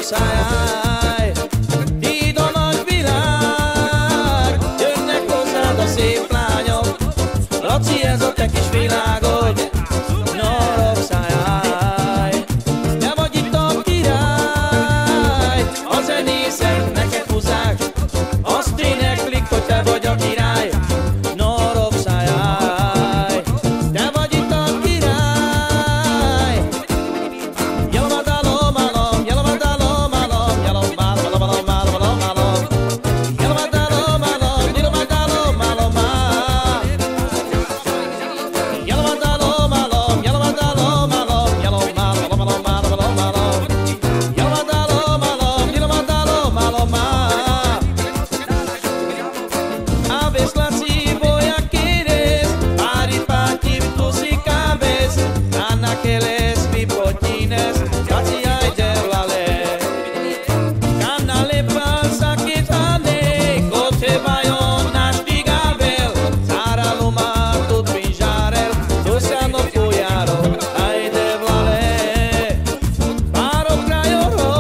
száj. Híd a nagy világ, jönnek hozzád a szép lányok. Laci, ez a te kis világod, nyarogszáj. Te vagy itt a király, a zenészek neked húzzák, azt éneklik, hogy te vagy a király, nyarogszáj. Te vagy itt a király, yalamadalom, alom, yalamadalom, alom, yalom, alom, alom, alom, alom, alom, yalamadalom, alom, yalamadalom, alom, yalamadalom, alom, yalamadalom, alom, yalom, alom, alom, alom, alom, alom, yalamadalom, alom, yalamadalom, alom. A veces Laci, voy a querer paripati tus y cabes, anaqueles mi botines, Laci ay de vale. Canale falsa que tane, gote vayon nash digavel, Sara luma tu pinjarel, tu siano fujaro, ay de vale. Paro krajoro,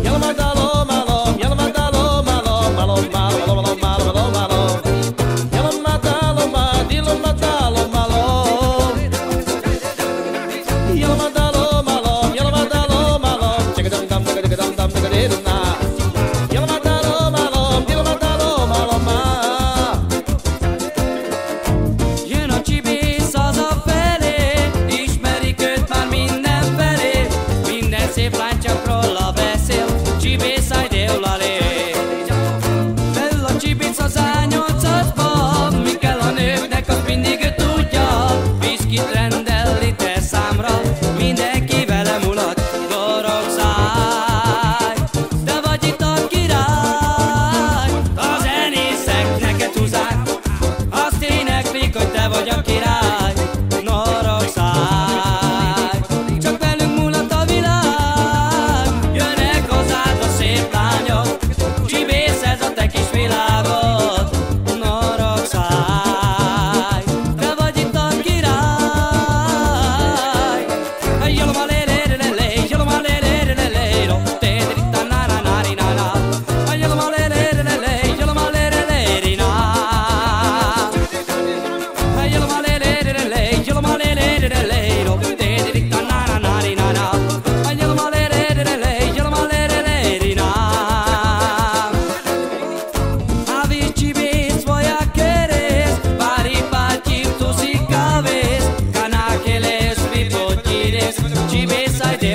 yalamadalom, alom, yalamadalom, alom, alom, alom, alom, alom, alom, alom, yalamadalom, dilomadalom, alom, yalamadalom, alom, yalamadalom, alom, chigadam, chigadam, chigadam, yalamadalom, alom, dilomadalom, alom. Jön a csibész hazafelé, ismerik őt már mindenfelé, minden szép lány csak róla beszél, csibész ajdeulale. Beül a csibész az A8-asba, mi kell a nőknek, azt mindig ő tudja, viszkit rendel liter számra, mindenki vele mulat, gorogszáj. Te vagy itt a király, a zenészek neked húzzák, azt éneklik, hogy te vagy a király, norogszáj. Csak velünk mulat a világ, jönnek hozzád a szép lányok, csibész, ez a te kis világod, norogszáj. Te vagy itt a király, yolomalelelelele, yolomalelelelele, tedritanananarina, yolomalelelelele, yolomalelelelina. A veces chibész, voy a querer paripati tus y cabes, canaqueles mi botines, chibész ay de